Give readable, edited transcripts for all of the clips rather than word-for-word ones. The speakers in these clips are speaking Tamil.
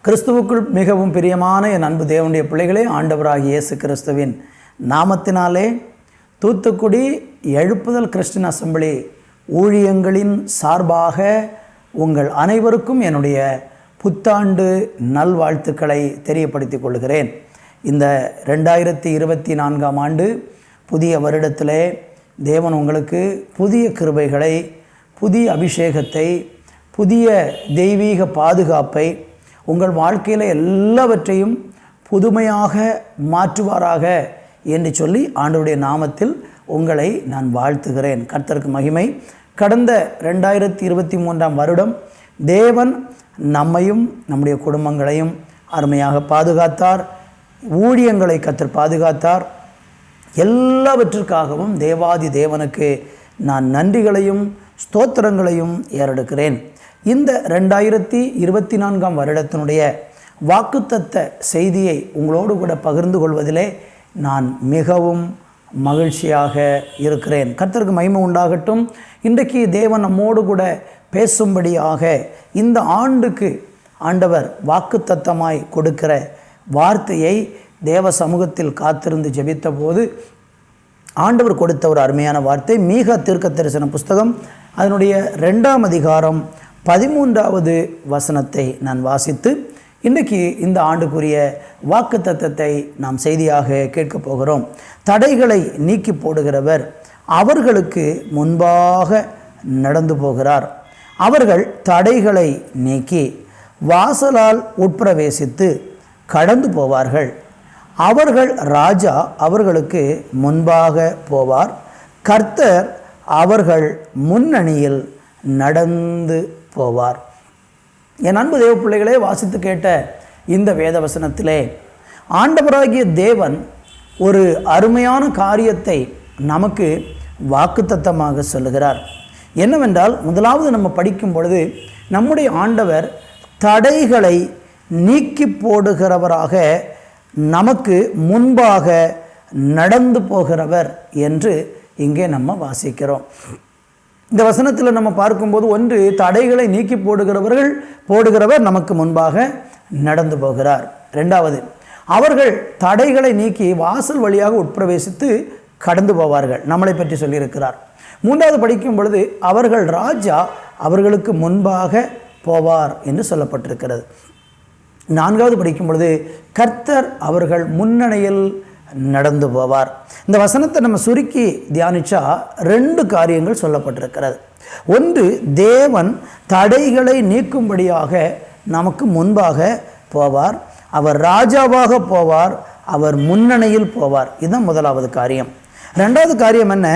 கிறிஸ்துவுக்குள் மிகவும் பிரியமான என் அன்பு தேவனுடைய பிள்ளைகளே, ஆண்டவராகிய இயேசு கிறிஸ்துவின் நாமத்தினாலே தூத்துக்குடி எழுப்புதல் கிறிஸ்டின் அசெம்பிளி ஊழியங்களின் சார்பாக உங்கள் அனைவருக்கும் என்னுடைய புத்தாண்டு நல்வாழ்த்துக்களை தெரியப்படுத்திக் கொள்கிறேன். இந்த 2024ஆம் ஆண்டு புதிய வருடத்திலே தேவன் உங்களுக்கு புதிய கிருபைகளை, புதிய அபிஷேகத்தை, புதிய தெய்வீக பாதுகாப்பை, உங்கள் வாழ்க்கையில் எல்லாவற்றையும் புதுமையாக மாற்றுவாராக என்று சொல்லி ஆண்டவருடைய நாமத்தில் உங்களை நான் வாழ்த்துகிறேன். கர்த்தருக்கு மகிமை. கடந்த 2023ஆம் வருடம் தேவன் நம்மையும் நம்முடைய குடும்பங்களையும் அருமையாக பாதுகாத்தார். ஊழியங்களை கர்த்தர் பாதுகாத்தார். எல்லாவற்றிற்காகவும் தேவாதி தேவனுக்கு நான் நன்றிகளையும் ஸ்தோத்திரங்களையும் ஏறெடுக்கிறேன். இந்த 2024ஆம் வருடத்தினுடைய வாக்குத்தத்த செய்தியை உங்களோடு கூட பகிர்ந்து கொள்வதிலே நான் மிகவும் மகிழ்ச்சியாக இருக்கிறேன். கர்த்தருக்கு மகிமை உண்டாகட்டும். இன்றைக்கு தேவன் நம்மோடு கூட பேசும்படியாக இந்த ஆண்டுக்கு ஆண்டவர் வாக்குத்தத்தமாய் கொடுக்கிற வார்த்தையை தேவ சமூகத்தில் காத்திருந்து ஜெபித்த போது ஆண்டவர் கொடுத்த ஒரு அருமையான வார்த்தை. மீகா தீர்க்க தரிசன புஸ்தகம் அதனுடைய 2ஆம் அதிகாரம் 13வது வசனத்தை நான் வாசித்து இன்றைக்கு இந்த ஆண்டுக்குரிய வாக்குத்தத்தத்தை நாம் செய்தியாக கேட்கப் போகிறோம். தடைகளை நீக்கி போடுகிறவர் அவர்களுக்கு முன்பாக நடந்து போகிறார். அவர்கள் தடைகளை நீக்கி வாசலால் உட்பிரவேசித்து கடந்து போவார்கள். அவர்கள் ராஜா அவர்களுக்கு முன்பாக போவார். கர்த்தர் அவர்கள் முன்னணியில் நடந்து போவார். என் அன்பு தேவ பிள்ளைகளே, வாசித்து கேட்ட இந்த வேத வசனத்திலே ஆண்டவராகிய தேவன் ஒரு அருமையான காரியத்தை நமக்கு வாக்குத்தத்தமாக சொல்லுகிறார். என்னவென்றால், முதலாவது நம்ம படிக்கும் பொழுது நம்முடைய ஆண்டவர் தடைகளை நீக்கி போடுகிறவராக நமக்கு முன்பாக நடந்து போகிறவர் என்று இங்கே நம்ம வாசிக்கிறோம். இந்த வசனத்தில் நம்ம பார்க்கும்போது, ஒன்று, தடைகளை நீக்கி போடுகிறவர் நமக்கு முன்பாக நடந்து போகிறார். ரெண்டாவது, அவர்கள் தடைகளை நீக்கி வாசல் வழியாக உட்பிரவேசித்து கடந்து போவார்கள், நம்மளை பற்றி சொல்லியிருக்கிறார். மூன்றாவது படிக்கும் பொழுது, அவர்கள் ராஜா அவர்களுக்கு முன்பாக போவார் என்று சொல்லப்பட்டிருக்கிறது. நான்காவது படிக்கும் பொழுது, கர்த்தர் அவர்கள் முன்னணியில் நடந்து போவார். இந்த வசனத்தை நம்ம சுருக்கி தியானிச்சா 2 காரியங்கள் சொல்லப்பட்டிருக்கிறது. ஒன்று, தேவன் தடைகளை நீக்கும்படியாக நமக்கு முன்பாக போவார். அவர் ராஜாவாக போவார். அவர் முன்னணியில் போவார். இதுதான் முதலாவது காரியம். ரெண்டாவது காரியம் என்ன?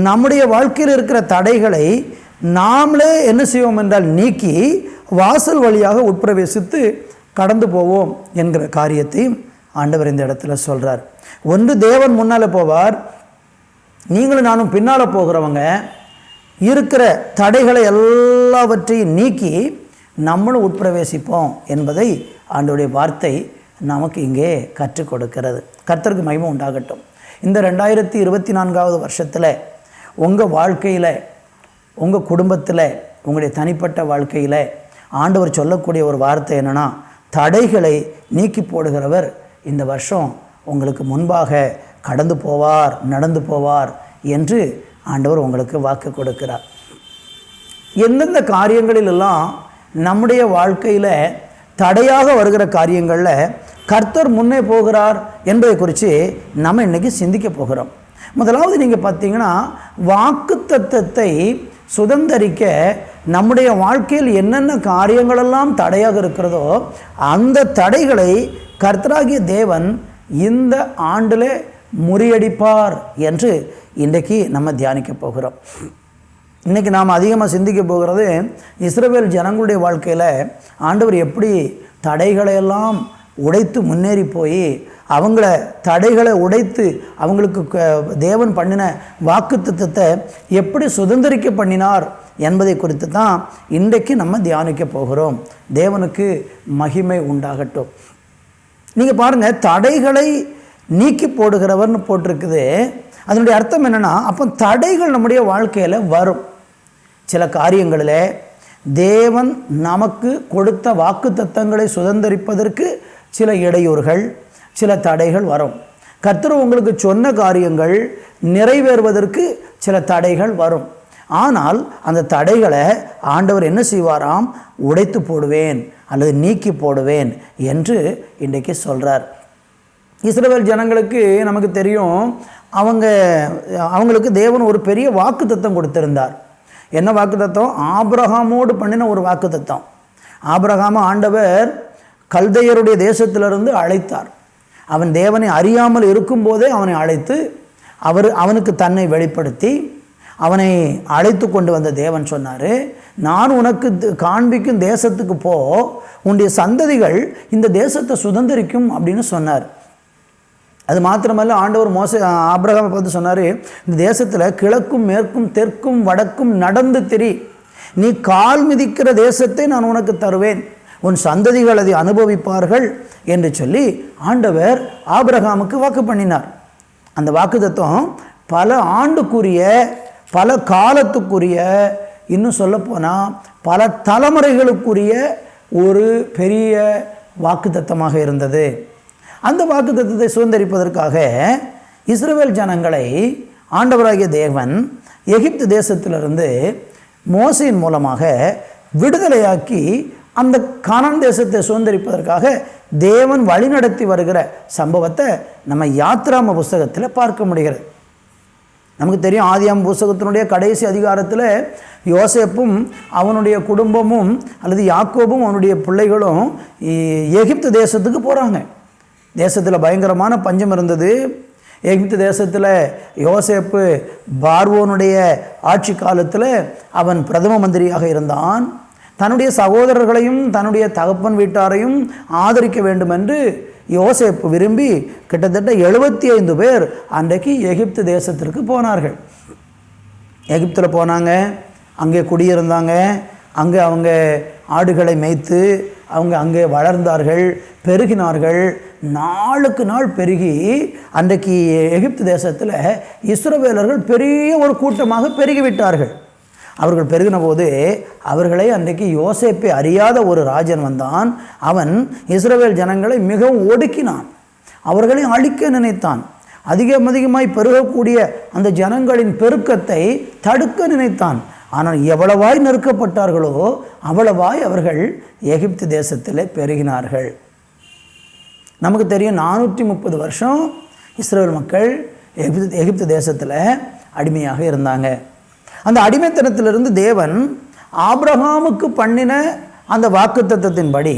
நம்முடைய வாழ்க்கையில் இருக்கிற தடைகளை நாமளே என்ன செய்வோம் என்றால் நீக்கி வாசல் வழியாக உட்பிரவேசித்து கடந்து போவோம் என்கிற காரியத்தையும் ஆண்டவர் இந்த இடத்துல சொல்கிறார். ஒன்று, தேவன் முன்னால் போவார். நீங்களும் நானும் பின்னால் போகிறவங்க இருக்கிற தடைகளை எல்லாவற்றையும் நீக்கி நம்மளும் உட்பிரவேசிப்போம் என்பதை ஆண்டவருடைய வார்த்தை நமக்கு இங்கே கற்றுக் கொடுக்கிறது. கர்த்தருக்கு மகிமை உண்டாகட்டும். இந்த 2024ஆவது வருஷத்தில் உங்கள் வாழ்க்கையில், உங்கள் குடும்பத்தில், உங்களுடைய தனிப்பட்ட வாழ்க்கையில் ஆண்டவர் சொல்லக்கூடிய ஒரு வார்த்தை என்னென்னா, தடைகளை நீக்கி போடுகிறவர் இந்த வருஷம் உங்களுக்கு முன்பாக கடந்து போவார், நடந்து போவார் என்று ஆண்டவர் உங்களுக்கு வாக்கு கொடுக்கிறார். எந்தெந்த காரியங்களிலெல்லாம் நம்முடைய வாழ்க்கையில் தடையாக வருகிற காரியங்களில் கர்த்தர் முன்னே போகிறார் என்பதை குறித்து நம்ம இன்றைக்கி சிந்திக்க போகிறோம். முதலாவது நீங்கள் பார்த்தீங்கன்னா, வாக்குத்தத்தத்தை சுதந்தரிக்க நம்முடைய வாழ்க்கையில் என்னென்ன காரியங்களெல்லாம் தடையாக இருக்கிறதோ அந்த தடைகளை கர்த்தராகிய தேவன் இந்த ஆண்டில் முறியடிப்பார் என்று இன்றைக்கு நம்ம தியானிக்க போகிறோம். இன்றைக்கி நாம் அதிகமாக சிந்திக்க போகிறது, இஸ்ரவேல் ஜனங்களுடைய வாழ்க்கையில் ஆண்டவர் எப்படி தடைகளையெல்லாம் உடைத்து முன்னேறி போய் அவங்கள தடைகளை உடைத்து அவங்களுக்கு தேவன் பண்ணின வாக்குத்தத்தத்தை எப்படி சுதந்திரிக்க பண்ணினார் என்பதை குறித்து தான் இன்றைக்கு நம்ம தியானிக்க போகிறோம். தேவனுக்கு மகிமை உண்டாகட்டும். நீங்கள் பாருங்கள், தடைகளை நீக்கி போடுகிறவர்னு போட்டிருக்குது. அதனுடைய அர்த்தம் என்னென்னா, அப்போ தடைகள் நம்முடைய வாழ்க்கையில் வரும். சில காரியங்களில் தேவன் நமக்கு கொடுத்த வாக்குத்தத்தங்களை சுதந்திரிப்பதற்கு சில இடையூறுகள், சில தடைகள் வரும். கர்த்தர் உங்களுக்கு சொன்ன காரியங்கள் நிறைவேறுவதற்கு சில தடைகள் வரும். ஆனால் அந்த தடைகளை ஆண்டவர் என்ன செய்வாராம்? உடைத்து போடுவேன் அல்லது நீக்கி போடுவேன் என்று இன்றைக்கு சொல்கிறார். இஸ்ரவேல் ஜனங்களுக்கு நமக்கு தெரியும், அவங்களுக்கு தேவன் ஒரு பெரிய வாக்குத்தத்தம் கொடுத்திருந்தார். என்ன வாக்குத்தத்தம்? ஆபிரகாமோடு பண்ணின ஒரு வாக்குத்தத்தம். ஆபிரகாம ஆண்டவர் கல்தையருடைய தேசத்திலிருந்து அழைத்தார். அவன் தேவனை அறியாமல் இருக்கும்போதே அவனை அழைத்து அவனுக்கு தன்னை வெளிப்படுத்தி அவனை அழைத்து கொண்டு வந்த தேவன் சொன்னார், நான் உனக்கு காண்பிக்கும் தேசத்துக்கு போ, உன்னுடைய சந்ததிகள் இந்த தேசத்தை சுதந்திரிக்கும் அப்படின்னு சொன்னார். அது மாத்திரமல்ல, ஆண்டவர் ஆபிரகாமை பார்த்து சொன்னார், இந்த தேசத்தில் கிழக்கும் மேற்கும் தெற்கும் வடக்கும் நடந்து திரி, நீ கால் மிதிக்கிற தேசத்தை நான் உனக்கு தருவேன், உன் சந்ததிகள் அதை அனுபவிப்பார்கள் என்று சொல்லி ஆண்டவர் ஆபிரகாமுக்கு வாக்கு பண்ணினார். அந்த வாக்கு தத்துவம் பல ஆண்டுக்குரிய, பல காலத்துக்குரிய, இன்னும் சொல்லப்போனால் பல தலைமுறைகளுக்குரிய ஒரு பெரிய வாக்கு தத்தமாக இருந்தது. அந்த வாக்கு தத்தத்தை சுதந்திரிப்பதற்காக இஸ்ரவேல் ஜனங்களை ஆண்டவராகிய தேவன் எகிப்து தேசத்திலிருந்து மோசையின் மூலமாக விடுதலையாக்கி அந்த கானான் தேசத்தை சுதந்திரிப்பதற்காக தேவன் வழிநடத்தி வருகிற சம்பவத்தை நம்ம யாத்ராம புஸ்தகத்தில் பார்க்க முடிகிறது. நமக்கு தெரியும், ஆதியாம் புஸ்தகத்தினுடைய கடைசி அதிகாரத்தில் யோசேப்பும் அவனுடைய குடும்பமும் அல்லது யாக்கோபும் அவனுடைய பிள்ளைகளும் எகிப்து தேசத்துக்கு போகிறாங்க. தேசத்தில் பயங்கரமான பஞ்சம் இருந்தது. எகிப்து தேசத்தில் யோசேப்பு பார்வோனுடைய ஆட்சி காலத்தில் அவன் பிரதம மந்திரியாக இருந்தான். தன்னுடைய சகோதரர்களையும் தன்னுடைய தகப்பன் வீட்டாரையும் ஆதரிக்க வேண்டும் என்று யோசேப்பு விரும்பி கிட்டத்தட்ட 75 பேர் அன்றைக்கு எகிப்து தேசத்திற்கு போனார்கள். எகிப்தில் போனாங்க, அங்கே குடியிருந்தாங்க. அங்கே அவங்க ஆடுகளை மேய்த்து அங்கே வளர்ந்தார்கள், பெருகினார்கள். நாளுக்கு நாள் பெருகி அன்றைக்கு எகிப்து தேசத்தில் இஸ்ரவேலர்கள் பெரிய ஒரு கூட்டமாக பெருகிவிட்டார்கள். அவர்கள் பெருகின போது அவர்களை அன்றைக்கு யோசேப்பை அறியாத ஒரு ராஜன் வந்தான். அவன் இஸ்ரவேல் ஜனங்களை மிகவும் ஒடுக்கினான், அவர்களை அழிக்க நினைத்தான். அதிகமாய் பெருகக்கூடிய அந்த ஜனங்களின் பெருக்கத்தை தடுக்க நினைத்தான். ஆனால் எவ்வளவாய் நெருக்கப்பட்டார்களோ அவ்வளவாய் அவர்கள் எகிப்து தேசத்தில் பெருகினார்கள். நமக்கு தெரியும், 430 வருஷம் இஸ்ரவேல் மக்கள் எகிப்து தேசத்தில் அடிமையாக இருந்தாங்க. அந்த அடிமைத்தனத்திலிருந்து தேவன் ஆபிரகாமுக்கு பண்ணின அந்த வாக்குத்தத்தத்தின்படி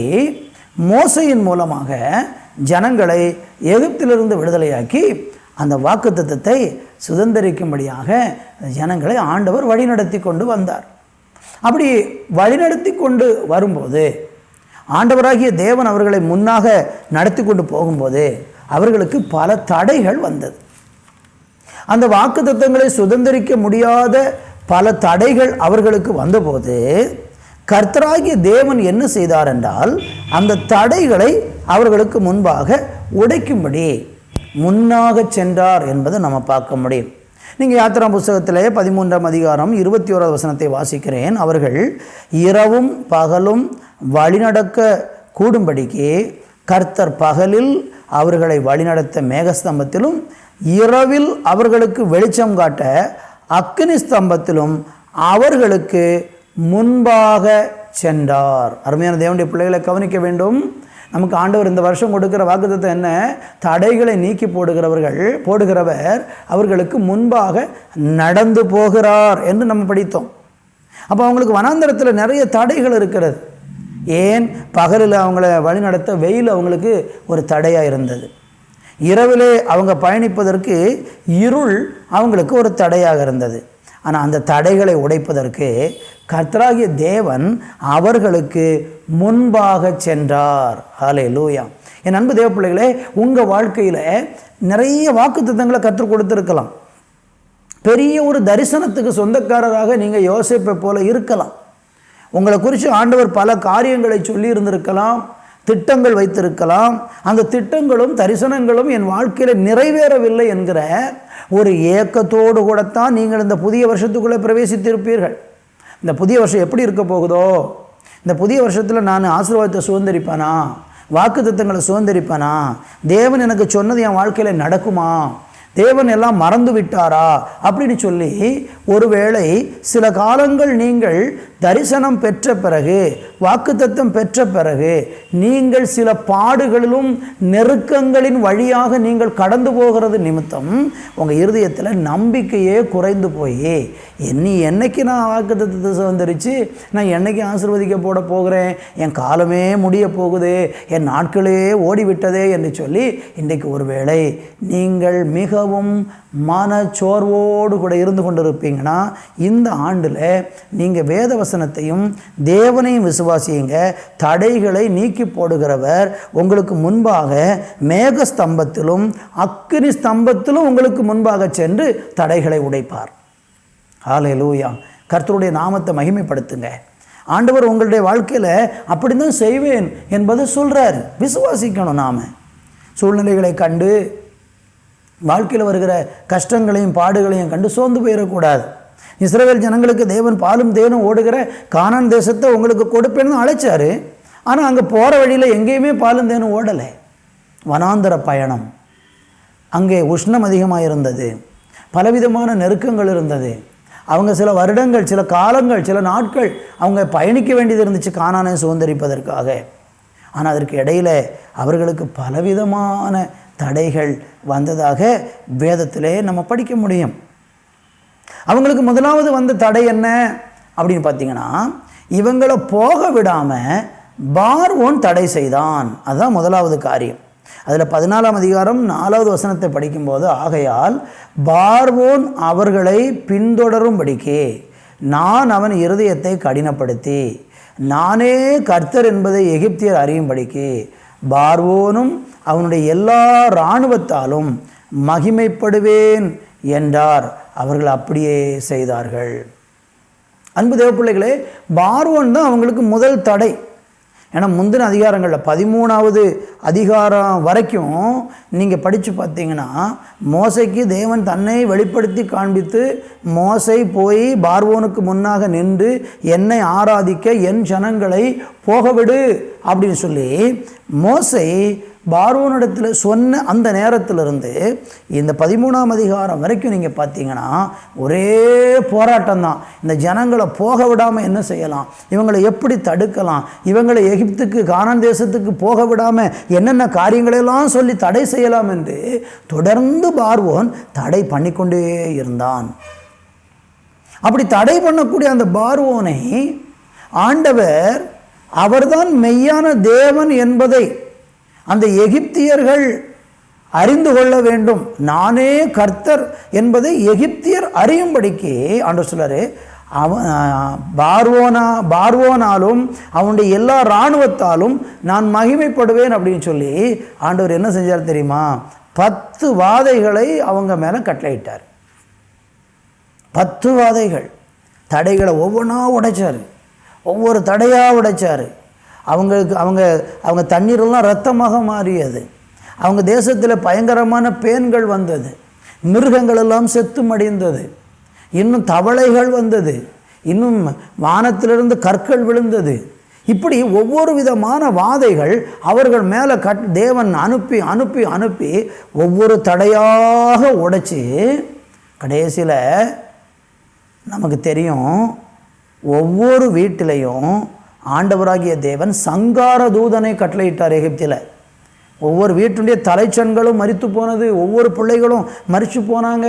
மோசையின் மூலமாக ஜனங்களை எகிப்திலிருந்து விடுதலையாக்கி அந்த வாக்குத்தத்தத்தை சுதந்திரிக்கும்படியாக ஜனங்களை ஆண்டவர் வழிநடத்தி கொண்டு வந்தார். அப்படி வழிநடத்தி கொண்டு வரும்போது ஆண்டவராகிய தேவன் அவர்களை முன்னாக நடத்தி கொண்டு போகும்போது அவர்களுக்கு பல தடைகள் வந்தது. அந்த வாக்குத்தத்தங்களை சுதந்திரிக்க முடியாத பல தடைகள் அவர்களுக்கு வந்தபோது கர்த்தராகிய தேவன் என்ன செய்தார் என்றால், அந்த தடைகளை அவர்களுக்கு முன்பாக உடைக்கும்படி முன்னாக சென்றார் என்பதை நம்ம பார்க்க முடியும். நீங்கள் யாத்திரா புஸ்தகத்திலே 13ஆம் அதிகாரம் 21வது வசனத்தை வாசிக்கிறேன். அவர்கள் இரவும் பகலும் வழிநடக்க கூடும்படிக்கு கர்த்தர் பகலில் அவர்களை வழிநடத்த மேகஸ்தம்பத்திலும் இரவில் அவர்களுக்கு வெளிச்சம் காட்ட அக்கினி ஸ்தம்பத்திலும் அவர்களுக்கு முன்பாக சென்றார். அருமையான தேவனுடைய பிள்ளைகளை கவனிக்க வேண்டும். நமக்கு ஆண்டவர் இந்த வருஷம் கொடுக்கிற வாக்குத்தத்தம் என்ன? தடைகளை நீக்கி போடுகிறவர் அவர்களுக்கு முன்பாக நடந்து போகிறார் என்று நம்ம படித்தோம். அப்போ அவங்களுக்கு வனாந்தரத்தில் நிறைய தடைகள் இருக்கிறது. ஏன்? பகலில் அவங்கள வழிநடத்த வெயில் அவங்களுக்கு ஒரு தடையாக இருந்தது. இரவிலே அவங்க பயணிப்பதற்கு இருள் அவங்களுக்கு ஒரு தடையாக இருந்தது. ஆனால் அந்த தடைகளை உடைப்பதற்கு கர்த்தராகிய தேவன் அவர்களுக்கு முன்பாக சென்றார். ஹல்லேலூயா! என் அன்பு தேவ பிள்ளைகளே, உங்கள் வாழ்க்கையில் நிறைய வாக்குத்தத்தங்களை கற்றுக் கொடுத்துருக்கலாம். பெரிய ஒரு தரிசனத்துக்கு சொந்தக்காரராக நீங்கள் யோசேப்பை போல இருக்கலாம். உங்களை குறித்து ஆண்டவர் பல காரியங்களை சொல்லி இருந்திருக்கலாம், திட்டங்கள் வைத்திருக்கலாம். அந்த திட்டங்களும் தரிசனங்களும் என் வாழ்க்கையில் நிறைவேறவில்லை என்கிற ஒரு ஏக்கத்தோடு கூடத்தான் நீங்கள் இந்த புதிய வருஷத்துக்குள்ளே பிரவேசித்திருப்பீர்கள். இந்த புதிய வருஷம் எப்படி இருக்க போகுதோ, இந்த புதிய வருஷத்தில் நான் ஆசீர்வாதத்தை சுதந்திரிப்பேனா, வாக்குத்தத்தங்களை சுதந்திரிப்பேனா, தேவன் எனக்கு சொன்னது என் வாழ்க்கையில் நடக்குமா, தேவன் எல்லாம் மறந்து விட்டாரா அப்படின்னு சொல்லி ஒருவேளை சில காலங்கள் நீங்கள் தரிசனம் பெற்ற பிறகு, வாக்குத்தத்தம் பெற்ற பிறகு, நீங்கள் சில பாடுகளிலும் நெருக்கங்களின் வழியாக நீங்கள் கடந்து போகிறது நிமித்தம் உங்கள் இருதயத்தில் நம்பிக்கையே குறைந்து போய், என்னைக்கு நான் வாக்குத்தத்தத்தை சுதந்திரிச்சு நான் என்னைக்கு ஆசீர்வதிக்கப்பட போகிறேன், என் காலமே முடிய போகுது, என் நாட்களே ஓடிவிட்டதே என்று சொல்லி இன்றைக்கு ஒருவேளை நீங்கள் மிகவும் மனச்சோர்வோடு கூட இருந்து கொண்டிருப்பீங்கன்னா, இந்த ஆண்டில் நீங்கள் வேத வசனத்தையும் தேவனையும் விசுவாசியுங்க. தடைகளை நீக்கி போடுகிறவர் உங்களுக்கு முன்பாக மேக ஸ்தம்பத்திலும் அக்கினி ஸ்தம்பத்திலும் உங்களுக்கு முன்பாக சென்று தடைகளை உடைப்பார். ஹல்லேலூயா. கர்த்தருடைய நாமத்தை மகிமைப்படுத்துங்க. ஆண்டவர் உங்களுடைய வாழ்க்கையில் அப்படி தான் செய்வேன் என்பதை சொல்கிறார். விசுவாசிக்கணும். நாம் சூழ்நிலைகளை கண்டு, வாழ்க்கையில் வருகிற கஷ்டங்களையும் பாடுகளையும் கண்டு சோர்ந்து போயிடக்கூடாது. இஸ்ரவேல் ஜனங்களுக்கு தேவன் பாலும் தேனும் ஓடுகிற கானான் தேசத்தை உங்களுக்கு கொடுப்பேன்னு அழைச்சார். ஆனால் அங்கே போகிற வழியில் எங்கேயுமே பாலும் தேனும் ஓடலை. வனாந்தர பயணம், அங்கே உஷ்ணம் அதிகமாக இருந்தது, பலவிதமான நெருக்கங்கள் இருந்தது. அவங்க சில வருடங்கள், சில காலங்கள், சில நாட்கள் அவங்க பயணிக்க வேண்டியது இருந்துச்சு கானானை சுதந்திரிப்பதற்காக. ஆனால் அதற்கு இடையில் அவர்களுக்கு பலவிதமான தடைகள் வந்ததாக வேதத்திலே நம்ம படிக்க முடியும். அவங்களுக்கு முதலாவது வந்த தடை என்ன அப்படின்னு பார்த்தீங்கன்னா, இவங்களை போக விடாமல் பார்வோன் தடை செய்தான். அதுதான் முதலாவது காரியம். அதில் 14ஆம் அதிகாரம் 4வது வசனத்தை படிக்கும்போது, ஆகையால் பார்வோன் அவர்களை பின்தொடரும்படிக்கு நான் அவன் இருதயத்தை கடினப்படுத்தி நானே கர்த்தர் என்பதை எகிப்தியர் அறியும்படிக்கு பார்வோனும் அவனுடைய எல்லா இராணுவத்தாலும் மகிமைப்படுவேன் என்றார். அவர்கள் அப்படியே செய்தார்கள். அன்பு தேவப்பிள்ளைகளே, பார்வோன் தான் அவங்களுக்கு முதல் தடை. ஏன்னா முந்தின அதிகாரங்களில் 13வது அதிகாரம் வரைக்கும் நீங்கள் படித்து பார்த்தீங்கன்னா, மோசைக்கு தேவன் தன்னை வெளிப்படுத்தி காண்பித்து, மோசை போய் பார்வோனுக்கு முன்னாக நின்று என்னை ஆராதிக்க என் ஜனங்களை போகவிடு அப்படின்னு சொல்லி மோசை பார்வோனிடத்தில் சொன்ன அந்த நேரத்திலிருந்து இந்த 13ஆம் அதிகாரம் வரைக்கும் நீங்கள் பார்த்தீங்கன்னா ஒரே போராட்டம் தான். இந்த ஜனங்களை போக விடாமல் என்ன செய்யலாம், இவங்களை எப்படி தடுக்கலாம், இவங்களை எகிப்துக்கு கானான் தேசத்துக்கு போக விடாமல் என்னென்ன காரியங்களெல்லாம் சொல்லி தடை செய்யலாம் என்று தொடர்ந்து பார்வோன் தடை பண்ணிக்கொண்டே இருந்தான். அப்படி தடை பண்ணக்கூடிய அந்த பார்வோனை ஆண்டவர் அவர்தான் மெய்யான தேவன் என்பதை அந்த எகிப்தியர்கள் அறிந்து கொள்ள வேண்டும். நானே கர்த்தர் என்பதை எகிப்தியர் அறியும்படிக்கு ஆண்டவர் சொல்றாரு, பார்வோனாலும் அவனுடைய எல்லா இராணுவத்தாலும் நான் மகிமைப்படுவேன் அப்படின்னு சொல்லி ஆண்டவர் என்ன செஞ்சார் தெரியுமா? 10 வாதைகளை அவங்க மேலே கட்டளையிட்டார். 10 வாதைகள், தடைகளை ஒவ்வொன்றா உடைச்சார், ஒவ்வொரு தடையாக உடைச்சார். அவங்க தண்ணீரெல்லாம் இரத்தமாக மாறியது. அவங்க தேசத்தில் பயங்கரமான பேன்கள் வந்தது, மிருகங்கள் எல்லாம் செத்து மடிந்தது, இன்னும் தவளைகள் வந்தது, இன்னும் வானத்திலிருந்து கற்கள் விழுந்தது. இப்படி ஒவ்வொரு விதமான வாதைகள் அவர்கள் மேலே தேவன் அனுப்பி அனுப்பி அனுப்பி ஒவ்வொரு தடையாக உடைச்சி கடைசியில் நமக்கு தெரியும், ஒவ்வொரு வீட்டிலையும் ஆண்டவராகிய தேவன் சங்கார தூதனை கட்டளையிட்டார். எகிப்தில் ஒவ்வொரு வீட்டுடைய தலைச்சன்களும் மரித்து போனது, ஒவ்வொரு பிள்ளைகளும் மரித்து போனாங்க.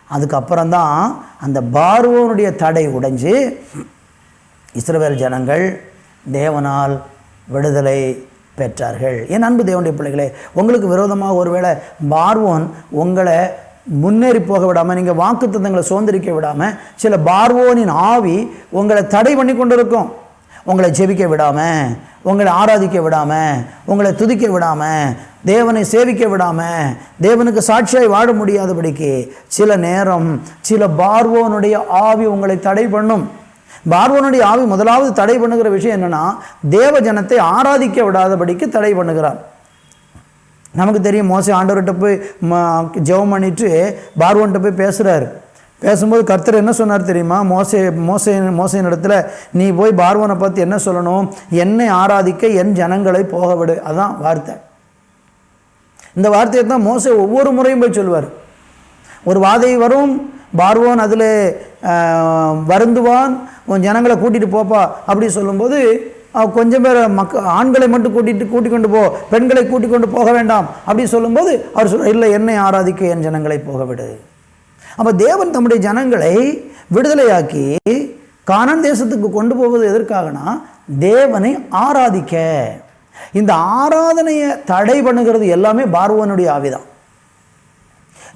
அதுக்கப்புறம்தான் அந்த பார்வோனுடைய தடை உடைஞ்சு இஸ்ரவேல் ஜனங்கள் தேவனால் விடுதலை பெற்றார்கள். என் அன்பு தேவனுடைய பிள்ளைகளே, உங்களுக்கு விரோதமாக ஒருவேளை பார்வோன் உங்களை முன்னேறி போக விடாமல், நீங்கள் வாக்குத்தத்தங்களை சுதந்திரிக்க விடாமல், சில பார்வோனின் ஆவி உங்களை தடை பண்ணி கொண்டு இருக்கும். உங்களை ஜெபிக்க விடாமல், உங்களை ஆராதிக்க விடாமல், உங்களை துதிக்க விடாமல், தேவனை சேவிக்க விடாமல், தேவனுக்கு சாட்சியாய் வாழ முடியாதபடிக்கு சில நேரம் சில பார்வோனுடைய ஆவி உங்களை தடை பண்ணும். பார்வோனுடைய ஆவி முதலாவது தடை பண்ணுகிற விஷயம் என்னன்னா, தேவ ஜனத்தை ஆராதிக்க விடாதபடிக்கு தடை பண்ணுகிறார். நமக்கு தெரியும், மோசே ஆண்டவர்கிட்ட போய் ஜெபம் பண்ணிட்டு பார்வோன்கிட்ட போய் பேசுகிறார். பேசும்போது கர்த்தர் என்ன சொன்னார் தெரியுமா? மோசையின் இடத்துல நீ போய் பார்வோனை பார்த்து என்ன சொல்லணும்? என்னை ஆராதிக்க என் ஜனங்களை போக விடு. அதான் வார்த்தை. இந்த வார்த்தையை தான் மோசே ஒவ்வொரு முறையும் போய் சொல்லுவார். ஒரு வாதை வரும், பார்வோன் அதில் வருந்துவான், உன் ஜனங்களை கூட்டிகிட்டு போப்பா அப்படி சொல்லும்போது கொஞ்சம் பேர் ஆண்களை மட்டும் கூட்டிக் கொண்டு போ, பெண்களை கூட்டிக் கொண்டு போக வேண்டாம் அப்படி சொல்லும்போது அவர் சொல்ல, இல்லை, என்னை ஆராதிக்க என் ஜனங்களை போக விடு. அப்போ தேவன் தம்முடைய ஜனங்களை விடுதலையாக்கி கானான் தேசத்துக்கு கொண்டு போவது எதற்காகனா, தேவனை ஆராதிக்க. இந்த ஆராதனையை தடை பண்ணுகிறது எல்லாமே பார்வோனுடைய ஆவிதான்.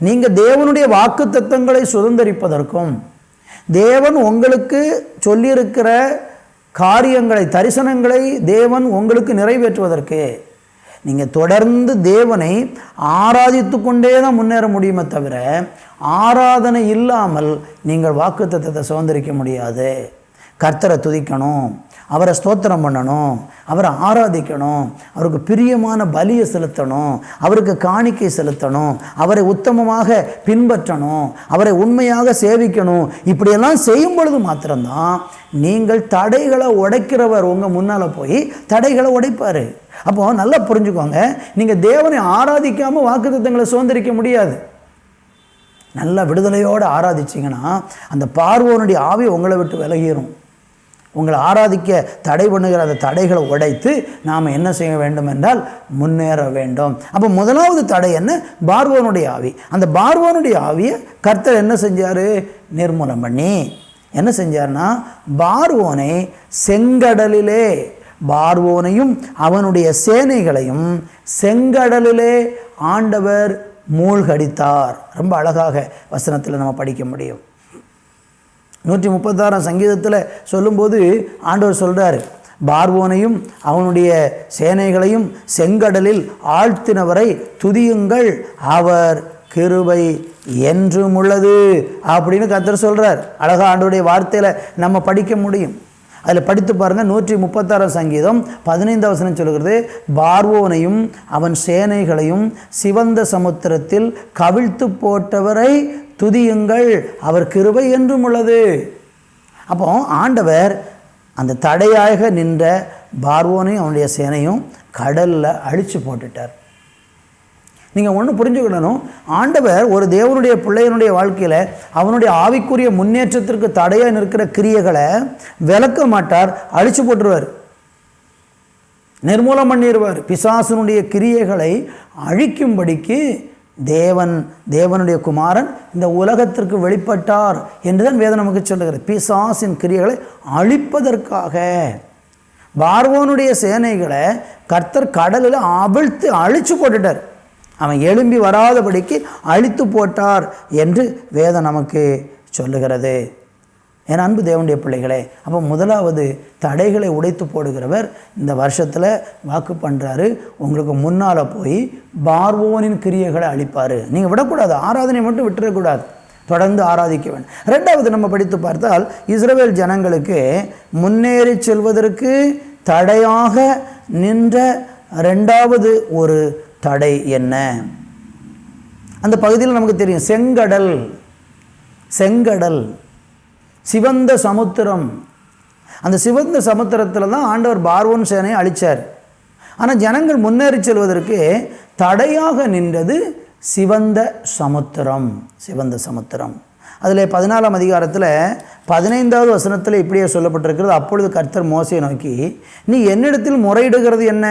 நீங்கள் தேவனுடைய வாக்கு தத்தங்களை சுதந்தரிப்பதற்கும், தேவன் உங்களுக்கு சொல்லியிருக்கிற காரியங்களை, தரிசனங்களை தேவன் உங்களுக்கு நிறைவேற்றுவதற்கு நீங்கள் தொடர்ந்து தேவனை ஆராதித்து கொண்டே தான் முன்னேற முடியுமே தவிர, ஆராதனை இல்லாமல் நீங்கள் வாக்குத்தத்தத்தை சுதந்திரிக்க முடியாது. கர்த்தரை துதிக்கணும், அவரை ஸ்தோத்திரம் பண்ணணும், அவரை ஆராதிக்கணும், அவருக்கு பிரியமான பலியை செலுத்தணும், அவருக்கு காணிக்கை செலுத்தணும், அவரை உத்தமமாக பின்பற்றணும், அவரை உண்மையாக சேவிக்கணும். இப்படியெல்லாம் செய்யும் பொழுது மாத்திரம்தான் நீங்கள் தடைகளை உடைக்கிறவர் உங்கள் முன்னால் போய் தடைகளை உடைப்பார். அப்போது நல்லா புரிஞ்சுக்கோங்க, நீங்கள் தேவனை ஆராதிக்காமல் வாக்குத்தத்தங்களை சுதந்திரிக்க முடியாது. நல்ல விடுதலையோடு ஆராதிச்சிங்கன்னா அந்த பார்வோனுடைய ஆவி உங்களை விட்டு விலகிடும். உங்களை ஆராதிக்க தடை பண்ணுகிற அந்த தடைகளை உடைத்து நாம் என்ன செய்ய வேண்டும் என்றால் முன்னேற வேண்டும். அப்போ முதலாவது தடை என்ன? பார்வோனுடைய ஆவி. அந்த பார்வோனுடைய ஆவியை கர்த்தர் என்ன செஞ்சார்? நிர்மூலம் பண்ணி என்ன செஞ்சார்னா, பார்வோனை செங்கடலிலே, பார்வோனையும் அவனுடைய சேனைகளையும் செங்கடலிலே ஆண்டவர் மூழ்கடித்தார். ரொம்ப அழகாக வசனத்தில் நம்ம படிக்க முடியும். 136 சங்கீதத்தில் சொல்லும்போது ஆண்டவர் சொல்கிறார், பார்வோனையும் அவனுடைய சேனைகளையும் செங்கடலில் ஆழ்த்தினவரை துதியுங்கள், அவர் கிருபை என்றும் உள்ளது அப்படின்னு கர்த்தர் சொல்கிறார். அழகாக ஆண்டவருடைய வார்த்தையில் நம்ம படிக்க முடியும். அதில் படித்து பாருங்கள். 136 சங்கீதம் 15 வசனம் சொல்கிறது, பார்வோனையும் அவன் சேனைகளையும் சிவந்த சமுத்திரத்தில் கவிழ்த்து போட்டவரை துதியுங்கள், அவர் கிருபை என்றும் உள்ளது. அப்போ ஆண்டவர் அந்த தடையாக நின்ற பார்வோனையும் அவனுடைய சேனையும் கடலில் அழித்து போட்டுட்டார். நீங்கள் ஒன்று புரிஞ்சுக்கிடணும், ஆண்டவர் ஒரு தேவனுடைய பிள்ளையனுடைய வாழ்க்கையில் அவனுடைய ஆவிக்குரிய முன்னேற்றத்திற்கு தடையாக நிற்கிற கிரியைகளை விலக்க மாட்டார், அழித்து போட்டுருவார், நிர்மூலம் பண்ணிடுவார். பிசாசனுடைய கிரியைகளை அழிக்கும்படிக்கு தேவனுடைய குமாரன் இந்த உலகத்திற்கு வெளிப்பட்டார் என்றுதான் வேதம் நமக்கு சொல்லுகிறது. பிசாசின் கிரியைகளை அழிப்பதற்காக பார்வோனுடைய சேனைகளை கர்த்தர் கடலில் அவிழ்த்து அழித்து போட்டுட்டார். அவன் எழும்பி வராதபடிக்கு அழித்து போட்டார் என்று வேதம் நமக்கு சொல்லுகிறது. என் அன்பு தேவனுடைய பிள்ளைகளே, அப்போ முதலாவது தடைகளை உடைத்து போடுகிறவர் இந்த வருஷத்தில் வாக்கு பண்ணுறாரு, உங்களுக்கு முன்னால் போய் பார்வோனின் கிரியைகளை அழிப்பார். நீங்கள் விடக்கூடாது, ஆராதனை மட்டும் விட்டுறக்கூடாது, தொடர்ந்து ஆராதிக்க வேண்டும். ரெண்டாவது நம்ம படித்து பார்த்தால், இஸ்ரவேல் ஜனங்களுக்கு முன்னேறி செல்வதற்கு தடையாக நின்ற ரெண்டாவது ஒரு தடை என்ன? அந்த பகுதியில் நமக்கு தெரியும், செங்கடல், சிவந்த சமுத்திரம். அந்த சிவந்த சமுத்திரத்தில் தான் ஆண்டவர் பார்வோன் சேனையை அழித்தார். ஆனால் ஜனங்கள் முன்னேறி செல்வதற்கு தடையாக நின்றது சிவந்த சமுத்திரம். அதில் 14ஆம் அதிகாரத்தில் 15வது வசனத்தில் இப்படியே சொல்லப்பட்டிருக்கிறது, அப்பொழுது கர்த்தர் மோசேயை நோக்கி, நீ என்னிடத்தில் முறையிடுகிறது என்ன?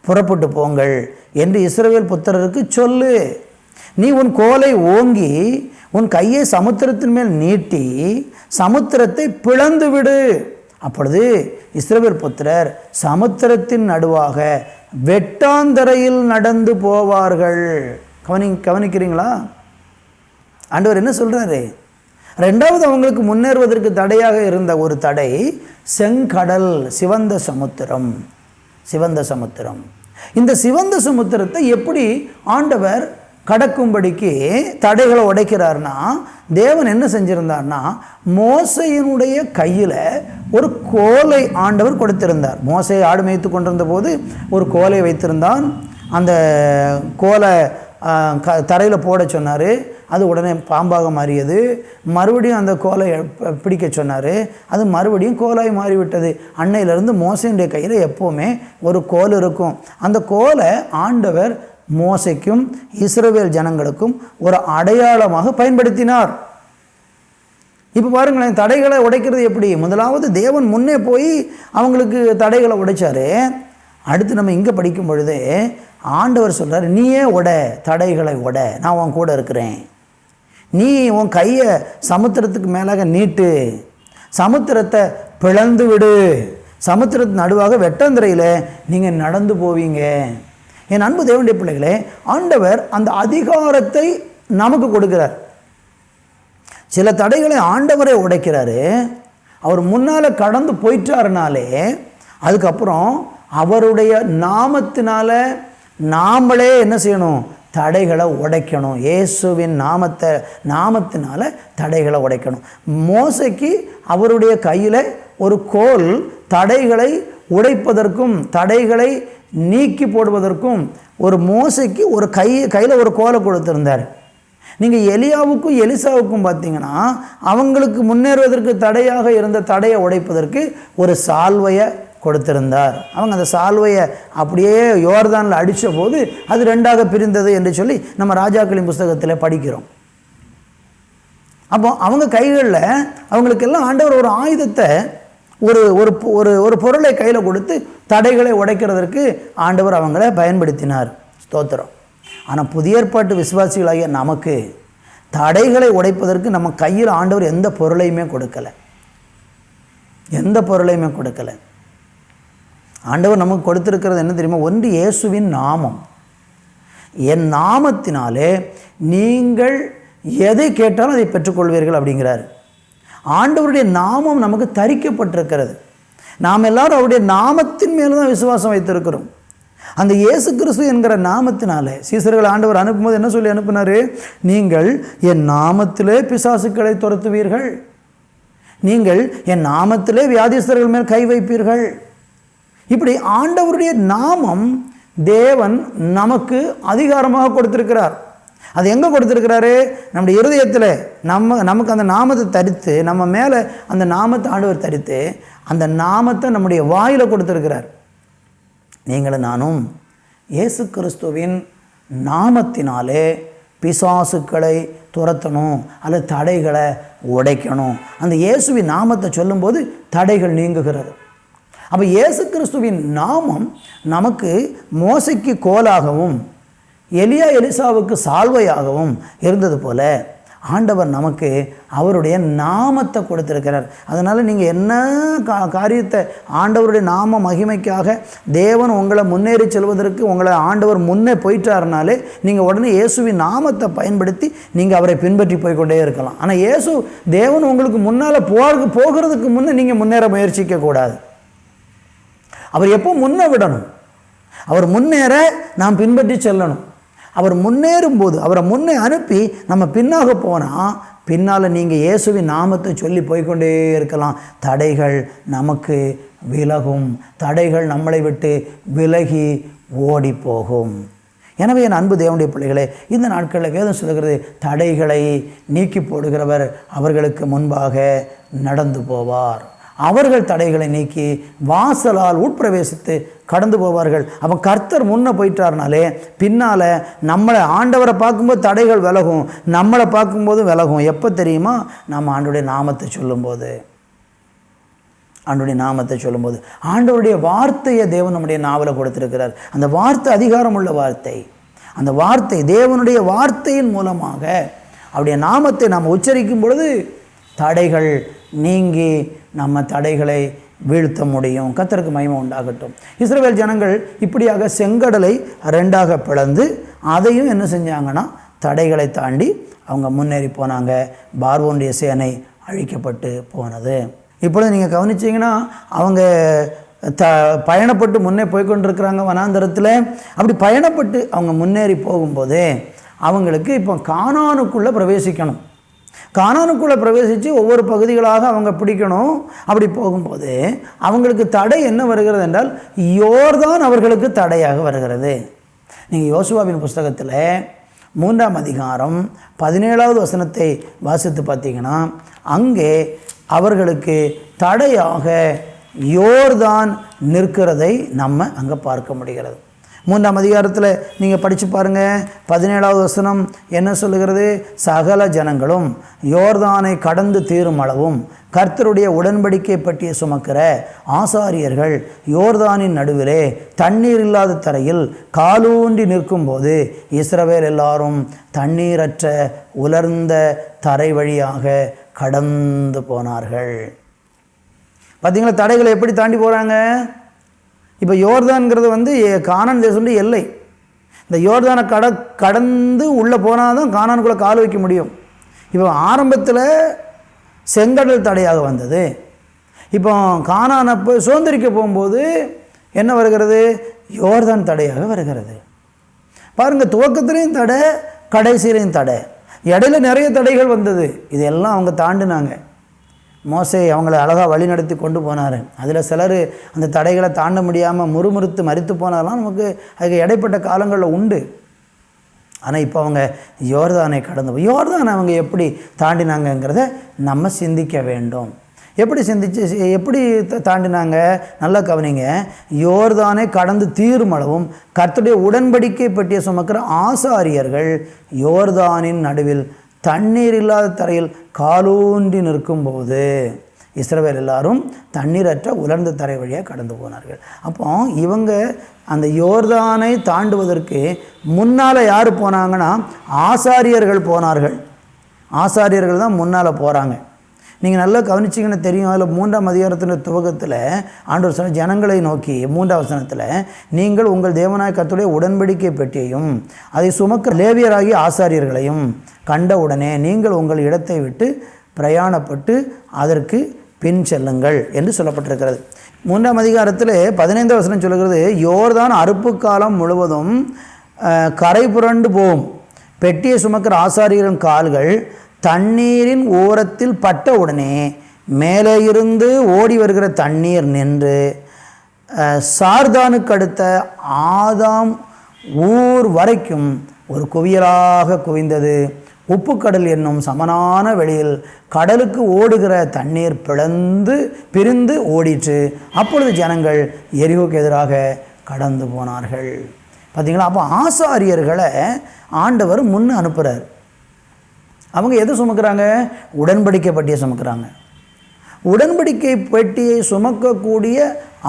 புறப்பட்டு போங்கள் என்று இஸ்ரவேல் புத்திரருக்கு சொல்லு. நீ உன் கோலை ஓங்கி உன் கையை சமுத்திரத்தின் மேல் நீட்டி சமுத்திரத்தை பிளந்து விடு. அப்பொழுது இஸ்ரவேல் புத்திரர் சமுத்திரத்தின் நடுவாக வெட்டாந்தரையில் நடந்து போவார்கள். கவனிக்கிறீங்களா? ஆண்டவர் என்ன சொல்றாரு? ரெண்டாவது அவங்களுக்கு முன்னேறுவதற்கு தடையாக இருந்த ஒரு தடை செங்கடல், சிவந்த சமுத்திரம். சிவந்த சமுத்திரம். இந்த சிவந்த சமுத்திரத்தை எப்படி ஆண்டவர் கடக்கும்படிக்கு தடைகளை உடைக்கிறார்னா, தேவன் என்ன செஞ்சிருந்தார்னா, மோசையினுடைய கையில் ஒரு கோலை ஆண்டவர் கொடுத்திருந்தார். மோசை ஆடு மேய்த்து கொண்டிருந்த போது ஒரு கோலை வைத்திருந்தான். அந்த கோலை தரையில் போட சொன்னார். அது உடனே பாம்பாக மாறியது. மறுபடியும் அந்த கோலை பிடிக்க சொன்னார். அது மறுபடியும் கோலாய் மாறிவிட்டது. அன்னையிலிருந்து மோசையுடைய கையில் எப்போவுமே ஒரு கோல் இருக்கும். அந்த கோலை ஆண்டவர் மோசைக்கும் இஸ்ரவேல் ஜனங்களுக்கும் ஒரு அடையாளமாக பயன்படுத்தினார். இப்போ பாருங்களேன், தடைகளை உடைக்கிறது எப்படி? முதலாவது தேவன் முன்னே போய் அவங்களுக்கு தடைகளை உடைச்சார். அடுத்து நம்ம இங்கே படிக்கும் பொழுது ஆண்டவர் சொல்கிறார், நீயே தடைகளை நான் உன் கூட இருக்கிறேன். நீ உன் கையை சமுத்திரத்துக்கு மேலாக நீட்டு, சமுத்திரத்தை பிளந்து விடு, சமுத்திரத்து நடுவாக வெட்டந்திரையில் நீங்கள் நடந்து போவீங்க. என் அன்பு தேவனுடைய பிள்ளைகளே, ஆண்டவர் அந்த அதிகாரத்தை நமக்கு கொடுக்கிறார். சில தடைகளை ஆண்டவரை உடைக்கிறாரு. அவர் முன்னால் கடந்து போயிட்டாருனாலே அதுக்கப்புறம் அவருடைய நாமத்தினால நாமளே என்ன செய்யணும்? தடைகளை உடைக்கணும். இயேசுவின் நாமத்தினால தடைகளை உடைக்கணும். மோசைக்கு அவருடைய கையில் ஒரு கோல் தடைகளை உடைப்பதற்கும் தடைகளை நீக்கி போடுவதற்கும் ஒரு மோசைக்கு ஒரு கையில் ஒரு கோலை கொடுத்திருந்தார். நீங்கள் எலியாவுக்கும் எலிசாவுக்கும் பார்த்தீங்கன்னா, அவங்களுக்கு முன்னேறுவதற்கு தடையாக இருந்த தடையை உடைப்பதற்கு ஒரு சால்வையை கொடுத்திருந்தார். அவங்க அந்த சால்வையை அப்படியே யோர்தானில் அடித்த போது அது ரெண்டாக பிரிந்தது என்று சொல்லி நம்ம ராஜாக்களின் புஸ்தகத்தில் படிக்கிறோம். அப்போ அவங்க கைகளில் அவங்களுக்கெல்லாம் ஆண்டவர் ஒரு ஆயுதத்தை ஒரு ஒரு ஒரு பொருளை கையில் கொடுத்து தடைகளை உடைக்கிறதற்கு ஆண்டவர் அவங்கள பயன்படுத்தினார். ஸ்தோத்திரம். ஆனால் புதிய ஏற்பாட்டு விசுவாசிகளாகிய நமக்கு தடைகளை உடைப்பதற்கு நம்ம கையில் ஆண்டவர் எந்த பொருளையுமே கொடுக்கலை. ஆண்டவர் நமக்கு கொடுத்திருக்கிறது என்ன தெரியுமா? ஒன்று இயேசுவின் நாமம். என் நாமத்தினாலே நீங்கள் எதை கேட்டாலும் அதை பெற்றுக்கொள்வீர்கள் அப்படிங்கிறார். ஆண்டவருடைய நாமம் நமக்கு தரிக்கப்பட்டிருக்கிறது. நாம் எல்லாரும் அவருடைய நாமத்தின் மேலே தான் விசுவாசம் வைத்திருக்கிறோம். அந்த இயேசு கிறிஸ்து என்கிற நாமத்தினாலே சீசர்கள் ஆண்டவர் அனுப்பும்போது என்ன சொல்லி அனுப்பினார்? நீங்கள் என் நாமத்திலே பிசாசுக்களை துரத்துவீர்கள், நீங்கள் என் நாமத்திலே வியாதிஸ்தர்கள் மேல் கை வைப்பீர்கள். இப்படி ஆண்டவருடைய நாமம் தேவன் நமக்கு அதிகாரமாக கொடுத்திருக்கிறார். அது எங்கே கொடுத்துருக்கிறாரு? நம்முடைய இருதயத்தில் நமக்கு அந்த நாமத்தை தரித்து, நம்ம மேலே அந்த நாமத்தை ஆண்டவர் தரித்து அந்த நாமத்தை நம்முடைய வாயில் கொடுத்துருக்கிறார். நீங்களும் நானும் இயேசு கிறிஸ்துவின் நாமத்தினாலே பிசாசுக்களை துரத்தணும் அல்லது தடைகளை உடைக்கணும். அந்த இயேசுவின் நாமத்தை சொல்லும்போது தடைகள் நீங்குகிறது. அப்போ இயேசு கிறிஸ்துவின் நாமம் நமக்கு மோசைக்கு கோலாகவும் எலிசாவுக்கு சால்வையாகவும் இருந்தது போல ஆண்டவர் நமக்கு அவருடைய நாமத்தை கொடுத்திருக்கிறார். அதனால் நீங்கள் என்ன காரியத்தை ஆண்டவருடைய நாம மகிமைக்காக தேவன் உங்களை முன்னேறி செல்வதற்கு உங்களை ஆண்டவர் முன்னே போயிட்டாருனாலே நீங்கள் உடனே இயேசுவின் நாமத்தை பயன்படுத்தி நீங்கள் அவரை பின்பற்றி போய்கொண்டே இருக்கலாம். ஆனால் தேவன் உங்களுக்கு முன்னால் போகிறதுக்கு முன்னே நீங்கள் முன்னேற முயற்சிக்கக்கூடாது. அவர் எப்போ முன்னே விடணும், அவர் முன்னேற நாம் பின்பற்றி செல்லணும். அவர் முன்னேறும் போது அவரை முன்னே அனுப்பி நம்ம பின்னாக போனால் பின்னால் நீங்கள் இயேசுவின் நாமத்தை சொல்லி போய்கொண்டே இருக்கலாம். தடைகள் நமக்கு விலகும், தடைகள் நம்மளை விட்டு விலகி ஓடி போகும். எனவே என் அன்பு தேவனுடைய பிள்ளைகளே, இந்த நாட்களில் வேதம் சொல்கிறது, தடைகளை நீக்கி போடுகிறவர் அவர்களுக்கு முன்பாக நடந்து போவார். அவர்கள் தடைகளை நீக்கி வாசலால் உட்பிரவேசித்து கடந்து போவார்கள். அப்போ கர்த்தர் முன்னே போயிட்டார்னாலே பின்னால் நம்மளை ஆண்டவரை பார்க்கும்போது தடைகள் விலகும், நம்மளை பார்க்கும்போது விலகும். எப்போ தெரியுமா? நம்ம ஆண்டவருடைய நாமத்தை சொல்லும்போது. ஆண்டவருடைய வார்த்தையை தேவன் நம்முடைய நாவலை கொடுத்திருக்கிறார். அந்த வார்த்தை அதிகாரம் உள்ள வார்த்தை. அந்த வார்த்தை தேவனுடைய வார்த்தையின் மூலமாக அவருடைய நாமத்தை நாம் உச்சரிக்கும் பொழுது தடைகள் நீங்கி நம்ம தடைகளை வீழ்த்த முடியும். கர்த்தருக்கு மகிமை உண்டாகட்டும். இஸ்ரவேல் ஜனங்கள் இப்படியாக செங்கடலை ரெண்டாக பிளந்து அதையும் என்ன செஞ்சாங்கன்னா தடைகளை தாண்டி அவங்க முன்னேறி போனாங்க. பார்வோனுடைய சேனை அழிக்கப்பட்டு போனது. இப்பொழுது நீங்கள் கவனிச்சிங்கன்னா அவங்க பயணப்பட்டு முன்னே போய்கொண்டிருக்கிறாங்க வனாந்தரத்தில். அப்படி பயணப்பட்டு அவங்க முன்னேறி போகும்போது அவங்களுக்கு இப்போ கானானுக்குள்ளே பிரவேசிக்கணும். கானானுக்குள்ளே பிரவேசித்து ஒவ்வொரு பகுதிகளாக அவங்க பிடிக்கணும். அப்படி போகும்போது அவங்களுக்கு தடை என்ன வருகிறது என்றால் யோர்தான் அவர்களுக்கு தடையாக வருகிறது. நீங்கள் யோசுவாவின் புஸ்தகத்தில் 3ஆம் அதிகாரம் 17வது வசனத்தை வாசித்து பார்த்தீங்கன்னா அங்கே அவர்களுக்கு தடையாக யோர்தான் நிற்கிறதை நம்ம அங்கே பார்க்க முடிகிறது. 3ஆம் அதிகாரத்தில் நீங்கள் படித்து பாருங்கள். 17வது வசனம் என்ன சொல்லுகிறது? சகல ஜனங்களும் யோர்தானை கடந்து தீரும் அளவும் கர்த்தருடைய உடன்படிக்கை பற்றிய சுமக்கிற ஆசாரியர்கள் யோர்தானின் நடுவிலே தண்ணீர் இல்லாத தரையில் காலூன்றி நிற்கும்போது இஸ்ரவேல் எல்லாரும் தண்ணீரற்ற உலர்ந்த தரை வழியாக கடந்து போனார்கள். பார்த்தீங்களா தடைகளை எப்படி தாண்டி போகிறாங்க? இப்போ யோர்தான்ங்கிறது கானான் தேசத்துடைய எல்லை. இந்த யோர்தானை கடந்து உள்ளே போனால் தான் கானானுக்குள்ளே கால் வைக்க முடியும். இப்போ ஆரம்பத்தில் செங்கடல் தடையாக வந்தது. இப்போ கானானை போய் சுதந்திரிக்க போகும்போது என்ன வருகிறது? யோர்தான் தடையாக வருகிறது. பாருங்கள், துவக்கத்திலையும் தடை, கடைசியிலையும் தடை. இடையில நிறைய தடைகள் வந்தது. இதெல்லாம் அவங்க தாண்டினாங்க. மோசே அவங்கள அழகாக வழி நடத்தி கொண்டு போனார். அதில் சிலர் அந்த தடைகளை தாண்ட முடியாமல் முறுமுறுத்து மரித்து போனாலாம் நமக்கு அதுக்கு இடைப்பட்ட காலங்களில் உண்டு. ஆனால் இப்போ அவங்க யோர்தானை கடந்து யோர்தானை அவங்க எப்படி தாண்டினாங்கங்கிறத நம்ம சிந்திக்க வேண்டும். எப்படி தாண்டினாங்க? நல்லா கவனிங்க. யோர்தானை கடந்து தீரும் அளவும் கர்த்தருடைய உடன்படிக்கை பற்றிய சுமக்கிற ஆசாரியர்கள் யோர்தானின் நடுவில் தண்ணீர் இல்லாத தரையில் காலூன்றி நிற்கும்போது இஸ்ரவேல் எல்லாரும் தண்ணீரற்ற உலர்ந்த தரை வழியாக கடந்து போனார்கள். அப்போ இவங்க அந்த யோர்தானை தாண்டுவதற்கு முன்னால் யார் போனாங்கன்னா ஆசாரியர்கள் போனார்கள். ஆசாரியர்கள் தான் முன்னால் போகிறாங்க. நீங்கள் நல்லா கவனிச்சிங்கன்னு தெரியும். அதில் 3ஆம் அதிகாரத்தின் துவக்கத்தில் ஆண்டவர் சொன்ன ஜனங்களை நோக்கி 3ஆம் வசனத்தில் நீங்கள் உங்கள் தேவனாய கர்த்தருடைய உடன்படிக்கை பெட்டியையும் அதை சுமக்க லேவியராகிய ஆசாரியர்களையும் கண்டவுடனே நீங்கள் உங்கள் இடத்தை விட்டு பிரயாணப்பட்டு அதற்கு பின் செல்லுங்கள் என்று சொல்லப்பட்டிருக்கிறது. 3ஆம் அதிகாரத்தில் 15ஆம் வசனம் சொல்லுகிறது, யோர்தான் அறுப்பு காலம் முழுவதும் கரை புரண்டு போகும். பெட்டியை சுமக்கிற ஆசாரியரின் கால்கள் தண்ணீரின் ஓரத்தில் பட்ட உடனே மேலே இருந்து ஓடி வருகிற தண்ணீர் நின்று சார்தானுக்கு அடுத்த ஆதாம் ஊர் வரைக்கும் ஒரு குவியலாக குவிந்தது. உப்புக்கடல் என்னும் சமனான வெளியில் கடலுக்கு ஓடுகிற தண்ணீர் பிரிந்து ஓடிற்று. அப்பொழுது ஜனங்கள் எரிகோக்கு எதிராக கடந்து போனார்கள். பார்த்தீங்களா? அப்போ ஆசாரியர்களை ஆண்டவர் முன்ன அனுப்புகிறார். அவங்க எது சுமக்கிறாங்க? உடன்படிக்கை பெட்டியை சுமக்கிறாங்க. உடன்படிக்கை பெட்டியை சுமக்கக்கூடிய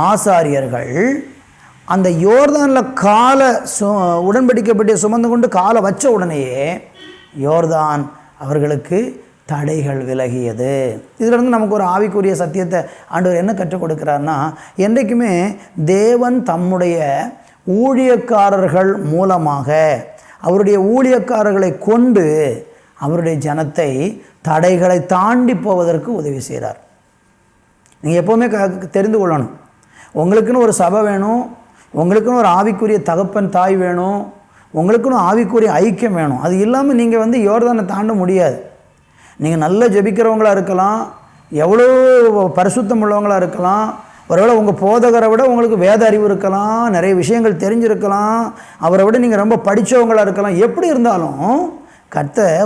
ஆசாரியர்கள் அந்த யோர்தானில் உடன்படிக்கை பெட்டியை சுமந்து கொண்டு காலை வச்ச உடனேயே யோர்தான் அவர்களுக்கு தடைகள் விலகியது. இதிலிருந்து நமக்கு ஒரு ஆவிக்குரிய சத்தியத்தை ஆண்டவர் என்ன கற்றுக் கொடுக்கிறார்னா, என்றைக்குமே தேவன் தம்முடைய ஊழியக்காரர்கள் மூலமாக அவருடைய ஊழியக்காரர்களை கொண்டு அவருடைய ஜனத்தை தடைகளை தாண்டி போவதற்கு உதவி செய்கிறார். நீங்கள் எப்போவுமே தெரிந்து கொள்ளணும், உங்களுக்குன்னு ஒரு சபை வேணும், உங்களுக்குன்னு ஒரு ஆவிக்குரிய தகப்பன் தாய் வேணும், உங்களுக்குன்னு ஆவிக்குரிய ஐக்கியம் வேணும். அது இல்லாமல் நீங்கள் யோர்தானை தாண்ட முடியாது. நீங்கள் நல்ல ஜெபிக்கிறவங்களாக இருக்கலாம், எவ்வளோ பரிசுத்தம் உள்ளவங்களாக இருக்கலாம், ஒருவேளை உங்கள் போதகரை விட உங்களுக்கு வேத அறிவு இருக்கலாம், நிறைய விஷயங்கள் தெரிஞ்சிருக்கலாம், அவரை விட நீங்கள் ரொம்ப படித்தவங்களாக இருக்கலாம். எப்படி இருந்தாலும் கர்த்தர்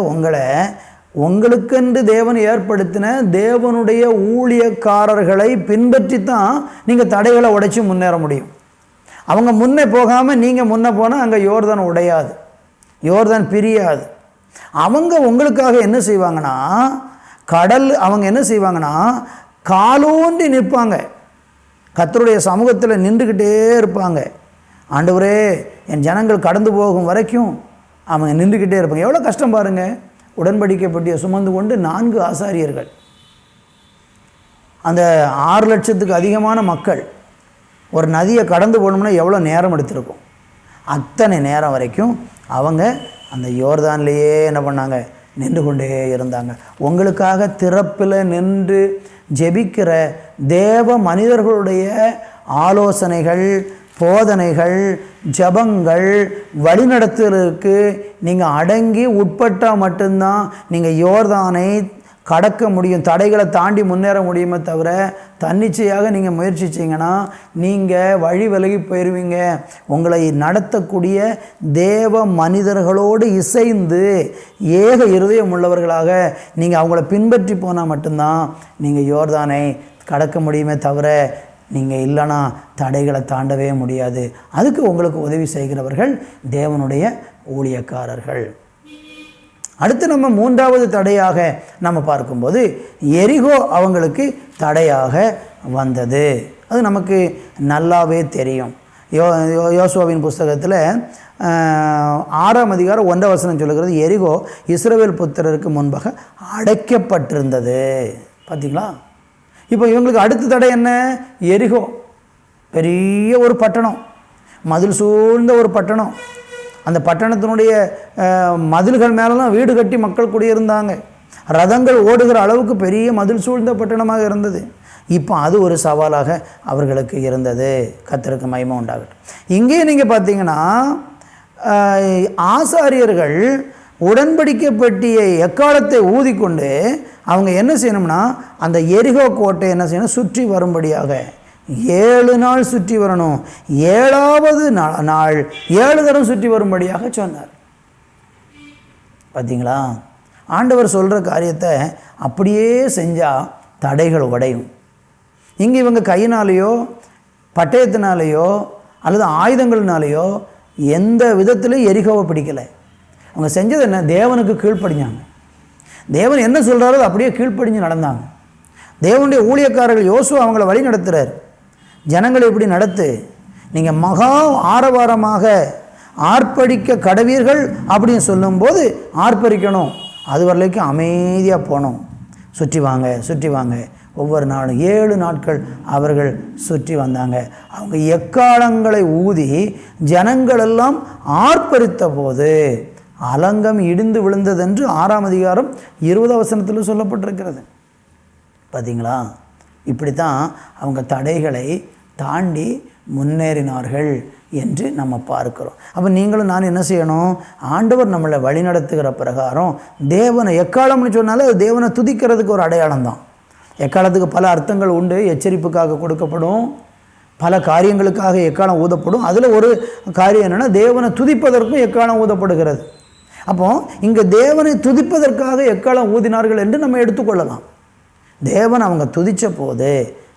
உங்களுக்கென்று தேவன் ஏற்படுத்தின தேவனுடைய ஊழியக்காரர்களை பின்பற்றி தான் நீங்கள் தடைகளை உடைச்சி முன்னேற முடியும். அவங்க முன்னே போகாமல் நீங்கள் முன்னே போனால் அங்கே யோர்தான் உடையாது, யோர்தான் பிரியாது. அவங்க உங்களுக்காக என்ன செய்வாங்கன்னா அவங்க என்ன செய்வாங்கன்னா காலூன்றி நிற்பாங்க. கர்த்தருடைய சமூகத்தில் நின்றுக்கிட்டே இருப்பாங்க. ஆண்டவரே, என் ஜனங்கள் கடந்து போகும் வரைக்கும் அவங்க நின்றுக்கிட்டே இருப்பாங்க. எவ்வளோ கஷ்டம் பாருங்கள். உடன்படிக்கை பெட்டியை சுமந்து கொண்டு 4 ஆசாரியர்கள், அந்த 6 லட்சத்துக்கு அதிகமான மக்கள் ஒரு நதியை கடந்து போகணும்னா எவ்வளோ நேரம் எடுத்திருக்கும். அத்தனை நேரம் வரைக்கும் அவங்க அந்த யோர்தான்லேயே என்ன பண்ணாங்க? நின்று கொண்டே இருந்தாங்க. உங்களுக்காக திறப்பில் நின்று ஜெபிக்கிற தேவ மனிதர்களுடைய ஆலோசனைகள், போதனைகள், ஜபங்கள், வழிநடத்துதலுக்கு நீங்கள் அடங்கி உட்பட்டால் மட்டும்தான் நீங்கள் யோர்தானை கடக்க முடியும், தடைகளை தாண்டி முன்னேற முடியுமே தவிர தன்னிச்சையாக நீங்கள் முயற்சிச்சிங்கன்னா நீங்கள் வழி விலகி போயிடுவீங்க. உங்களை நடத்தக்கூடிய தேவ மனிதர்களோடு இசைந்து ஏக இருதயம் உள்ளவர்களாக நீங்கள் அவங்கள பின்பற்றி போனால் மட்டும்தான் நீங்கள் யோர்தானை கடக்க முடியுமே தவிர நீங்கள் இல்லைனா தடைகளை தாண்டவே முடியாது. அதுக்கு உங்களுக்கு உதவி செய்கிறவர்கள் தேவனுடைய ஊழியக்காரர்கள். அடுத்து நம்ம மூன்றாவது தடையாக நம்ம பார்க்கும்போது எரிகோ அவங்களுக்கு தடையாக வந்தது. அது நமக்கு நல்லாவே தெரியும். யோசுவாவின் புஸ்தகத்தில் 6ஆம் அதிகாரம் 1ஆம் வசனம் சொல்லுகிறது, எரிகோ இஸ்ரவேல் புத்திரருக்கு முன்பாக அடைக்கப்பட்டிருந்தது. பார்த்தீங்களா? இப்போ இவங்களுக்கு அடுத்த தடை என்ன? எரிகோ பெரிய ஒரு பட்டணம், மதில் சூழ்ந்த ஒரு பட்டணம். அந்த பட்டணத்தினுடைய மதில்கள் மேலெலாம் வீடு கட்டி மக்கள் குடியிருந்தாங்க. ரதங்கள் ஓடுகிற அளவுக்கு பெரிய மதில் சூழ்ந்த பட்டணமாக இருந்தது. இப்போ அது ஒரு சவாலாக அவர்களுக்கு இருந்தது. கர்த்தருக்கு மகிமை உண்டாகட்டும். இங்கே நீங்கள் பார்த்தீங்கன்னா ஆசாரியர்கள் உடன்படிக்கை பெட்டியை எக்காலத்தை ஊதிக்கொண்டு அவங்க என்ன செய்யணும்னா அந்த எரிகோ கோட்டை என்ன செய்யணும், சுற்றி வரும்படியாக 7 நாள் சுற்றி வரணும். 7வது நாள் 7 தரம் சுற்றி வரும்படியாக சொன்னார். பார்த்தீங்களா? ஆண்டவர் சொல்கிற காரியத்தை அப்படியே செஞ்சால் தடைகள் உடையும். இங்கே இவங்க கையினாலேயோ பட்டயத்தினாலேயோ அல்லது ஆயுதங்கள்னாலேயோ எந்த விதத்திலையும் எரிகோவை பிடிக்கலை. அவங்க செஞ்சது என்ன? தேவனுக்கு கீழ்ப்படிஞ்சாங்க. தேவன் என்ன சொல்கிறாரோ அப்படியே கீழ்ப்படிஞ்சு நடந்தாங்க. தேவனுடைய ஊழியக்காரர்கள் யோசுவா அவங்கள வழி நடத்துகிறார். ஜனங்களை இப்படி நடத்து, நீங்கள் மகா ஆரவாரமாக ஆர்ப்பரிக்க கடவீர்கள் அப்படின்னு சொல்லும்போது ஆர்ப்பரிக்கணும். அது வரைக்கும் அமைதியாக போகணும். சுற்றி வாங்க சுற்றி வாங்க. ஒவ்வொரு நாளும் 7 நாட்கள் அவர்கள் சுற்றி வந்தாங்க. அவங்க எக்காலங்களை ஊதி ஜனங்களெல்லாம் ஆர்ப்பரித்த போது அலங்கம் இடிந்து விழுந்ததென்று 6ஆம் அதிகாரம் 20ஆம் வசனத்தில் சொல்லப்பட்டிருக்கிறது. பார்த்தீங்களா? இப்படி தான் அவங்க தடைகளை தாண்டி முன்னேறினார்கள் என்று நம்ம பார்க்கிறோம். அப்போ நீங்களும் நான் என்ன செய்யணும்? ஆண்டவர் நம்மளை வழிநடத்துகிற பிரகாரம் தேவனை எக்காலம்னு சொன்னாலே அது தேவனை துதிக்கிறதுக்கு ஒரு அடையாளம் தான். எக்காலத்துக்கு பல அர்த்தங்கள் உண்டு. எச்சரிப்புக்காக கொடுக்கப்படும், பல காரியங்களுக்காக எக்காலம் ஊதப்படும். அதில் ஒரு காரியம் என்னென்னா தேவனை துதிப்பதற்கும் எக்காலம் ஊதப்படுகிறது. அப்போ இங்கே தேவனை துதிப்பதற்காக எக்காலம் ஊதினார்கள் என்று நம்ம எடுத்துக்கொள்ளலாம். தேவன் அவங்க துதித்த போது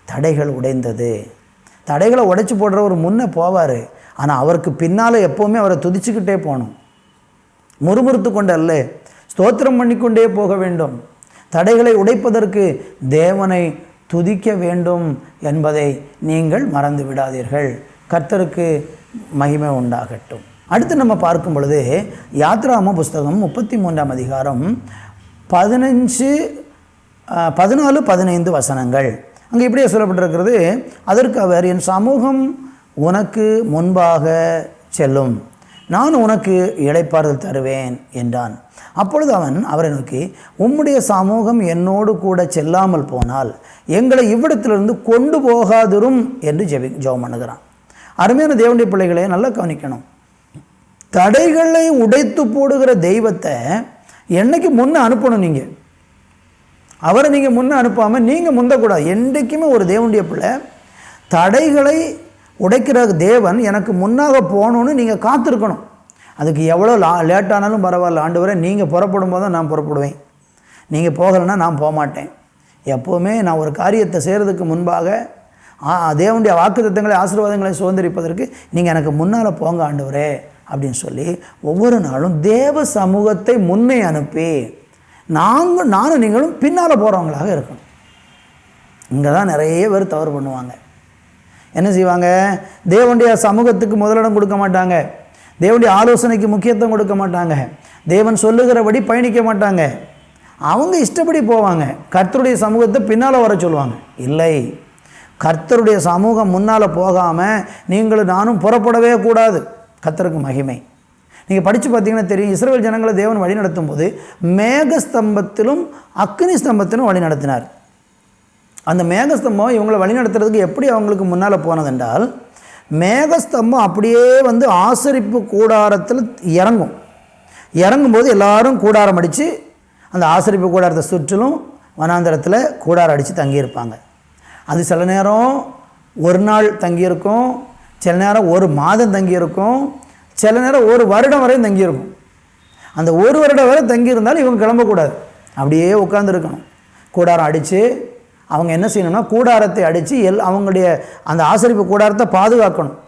தடைகள் உடைந்தது. தடைகளை உடைச்சி போடுறவர் முன்னே போவார், ஆனால் அவருக்கு பின்னால் எப்போவுமே அவரை துதிச்சுக்கிட்டே போகணும். முறுமுறுத்து கொண்டு அல்ல, ஸ்தோத்திரம் பண்ணிக்கொண்டே போக வேண்டும். தடைகளை உடைப்பதற்கு தேவனை துதிக்க வேண்டும் என்பதை நீங்கள் மறந்து விடாதீர்கள். கர்த்தருக்கு மகிமை உண்டாகட்டும். அடுத்து நம்ம பார்க்கும் பொழுது யாத்ராம புஸ்தகம் 33ஆம் அதிகாரம் 14, 15 வசனங்கள். அங்கே இப்படியே சொல்லப்பட்டிருக்கிறது, அதற்கு அவர், என் சமூகம் உனக்கு முன்பாக செல்லும், நான் உனக்கு இளைப்பாறுதல் தருவேன் என்றான். அப்பொழுது அவன் அவரை நோக்கி, உம்முடைய சமூகம் என்னோடு கூட செல்லாமல் போனால் எங்களை இவ்விடத்திலிருந்து கொண்டு போகாதிரும் என்று ஜெபம் பண்ணுகிறான். அருமையான தேவனுடைய பிள்ளைகளே, நல்லா கவனிக்கணும். தடைகளை உடைத்து போடுகிற தெய்வத்தை என்னைக்கு முன்னே அனுப்பணும்? நீங்கள் அவரை நீங்கள் முன்னே அனுப்பாமல் நீங்கள் முந்தக்கூடாது. என்றைக்குமே ஒரு தேவனுடைய பிள்ளை தடைகளை உடைக்கிற தேவன் எனக்கு முன்னாக போகணுன்னு நீங்கள் காத்திருக்கணும். அதுக்கு எவ்வளோ லேட்டானாலும் பரவாயில்ல, ஆண்டவரே நீங்கள் புறப்படும் போது தான் நான் புறப்படுவேன், நீங்கள் போகலைன்னா நான் போக மாட்டேன். எப்போவுமே நான் ஒரு காரியத்தை செய்கிறதுக்கு முன்பாக தேவனுடைய வாக்குத்தத்தங்களை ஆசீர்வாதங்களை சுதந்திரிப்பதற்கு நீங்கள் எனக்கு முன்னால் போங்க ஆண்டவரே அப்படின்னு சொல்லி ஒவ்வொரு நாளும் தேவ சமூகத்தை முன்னே அனுப்பி நானும் நீங்களும் பின்னால் போகிறவங்களாக இருக்கணும். இங்கே தான் நிறைய பேர் தவறு பண்ணுவாங்க. என்ன செய்வாங்க? தேவனுடைய சமூகத்துக்கு முதலிடம் கொடுக்க மாட்டாங்க, தேவனுடைய ஆலோசனைக்கு முக்கியத்துவம் கொடுக்க மாட்டாங்க, தேவன் சொல்லுகிறபடி பயணிக்க மாட்டாங்க, அவங்க இஷ்டப்படி போவாங்க. கர்த்தருடைய சமூகத்தை பின்னால் வர சொல்லுவாங்க. இல்லை, கர்த்தருடைய சமூகம் முன்னால் போகாமல் நீங்களும் நானும் புறப்படவே கூடாது. கர்த்தருக்கு மகிமை. நீங்கள் படித்து பார்த்தீங்கன்னா தெரியும், இஸ்ரவேல் ஜனங்களை தேவன் வழி நடத்தும் போது மேக ஸ்தம்பத்திலும் அக்னி ஸ்தம்பத்திலும் வழி நடத்தினார். அந்த மேகஸ்தம்பம் இவங்களை வழிநடத்துறதுக்கு எப்படி அவங்களுக்கு முன்னால் போனதென்றால், மேகஸ்தம்பம் அப்படியே வந்து ஆசரிப்பு கூடாரத்தில் இறங்கும்போது எல்லாரும் கூடாரம் அடித்து அந்த ஆசரிப்பு கூடாரத்தை சுற்றிலும் வனாந்தரத்தில் கூடாரம் அடித்து தங்கியிருப்பாங்க. அது சில நேரம் ஒரு நாள் தங்கியிருக்கும், சில நேரம் ஒரு மாதம் தங்கியிருக்கும், சில நேரம் ஒரு வருடம் வரையும் தங்கியிருக்கும். அந்த ஒரு வருடம் வரை தங்கியிருந்தாலும் இவங்க கிளம்பக்கூடாது, அப்படியே உட்காந்துருக்கணும். கூடாரம் அடித்து அவங்க என்ன செய்யணும்னா, கூடாரத்தை அடித்து அவங்களுடைய அந்த ஆசரிப்பு கூடாரத்தை பாதுகாக்கணும்,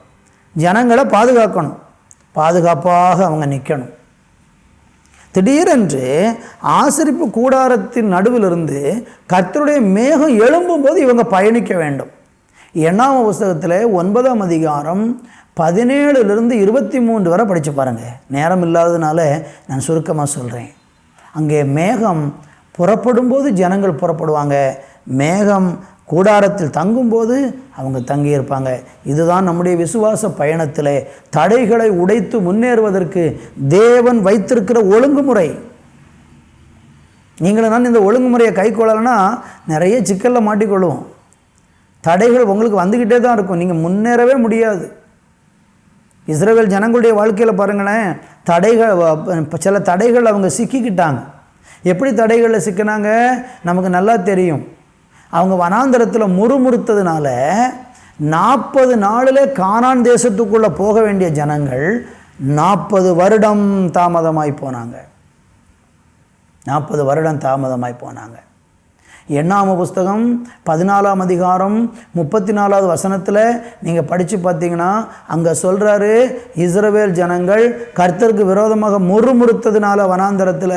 ஜனங்களை பாதுகாக்கணும், பாதுகாப்பாக அவங்க நிற்கணும். திடீரென்று ஆசரிப்பு கூடாரத்தின் நடுவிலிருந்து கர்த்தருடைய மேகம் எழும்பும்போது இவங்க பயணிக்க வேண்டும். 8ஆம் புஸ்தகத்தில் 9ஆம் அதிகாரம் 17லிருந்து 23 வரை படித்து பாருங்கள். நேரம் இல்லாததுனால நான் சுருக்கமாக சொல்கிறேன். அங்கே மேகம் புறப்படும்போது ஜனங்கள் புறப்படுவாங்க, மேகம் கூடாரத்தில் தங்கும்போது அவங்க தங்கியிருப்பாங்க. இதுதான் நம்முடைய விசுவாச பயணத்தில் தடைகளை உடைத்து முன்னேறுவதற்கு தேவன் வைத்திருக்கிற ஒழுங்குமுறை. நீங்களும் நான் இந்த ஒழுங்குமுறையை கை கொள்ளலைன்னா நிறைய சிக்கலில் மாட்டிக்கொள்வோம். தடைகள் உங்களுக்கு வந்துக்கிட்டே தான் இருக்கும், நீங்கள் முன்னேறவே முடியாது. இஸ்ரவேல் ஜனங்களுடைய வாழ்க்கையில் பாருங்களேன், சில தடைகள் அவங்க சிக்கிக்கிட்டாங்க. எப்படி தடைகளில் சிக்கினாங்க நமக்கு நல்லா தெரியும். அவங்க வனாந்தரத்தில் முறுமுறுத்ததுனால 40 நாளில் கானான் தேசத்துக்குள்ளே போக வேண்டிய ஜனங்கள் 40 வருடம் தாமதமாய் போனாங்க. 40 வருடம் தாமதமாய் போனாங்க. 8ஆம் புஸ்தகம் 14ஆம் அதிகாரம் 34வது வசனத்தில் நீங்கள் படித்து பார்த்தீங்கன்னா அங்கே சொல்கிறாரு, இஸ்ரவேல் ஜனங்கள் கர்த்தருக்கு விரோதமாக முறுமுறுத்ததுனால வனாந்தரத்தில்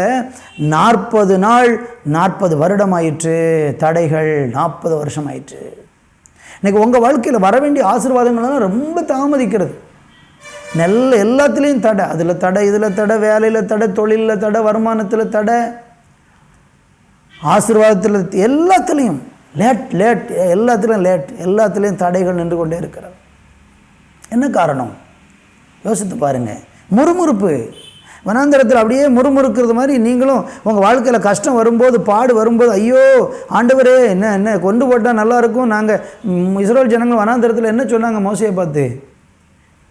40 நாள் 40 வருடம் ஆயிற்று. தடைகள் 40 வருஷம் ஆயிற்று. இன்றைக்கி உங்கள் வாழ்க்கையில் வர வேண்டிய ஆசீர்வாதங்கள்லாம் ரொம்ப தாமதிக்கிறது. எல்லாத்துலேயும் தடை, அதில் தடை, இதில் தடை, வேலையில் தடை, தொழிலில் தடை, வருமானத்தில் தடை, ஆசீர்வாதத்தில் எல்லாத்துலேயும் எல்லாத்துலேயும் தடைகள் நின்று கொண்டே இருக்கிறது. என்ன காரணம் யோசித்து பாருங்கள். முறுமுறுப்பு. வனாந்தரத்தில் அப்படியே முறுமுறுக்கிறது மாதிரி நீங்களும் உங்கள் வாழ்க்கையில் கஷ்டம் வரும்போது, பாடு வரும்போது, ஐயோ ஆண்டவரே என்ன கொண்டு போட்டால் நல்லாயிருக்கும். நாங்கள் இஸ்ரவேல் ஜனங்கள் வனாந்தரத்தில் என்ன சொன்னாங்க மோசையை பார்த்து,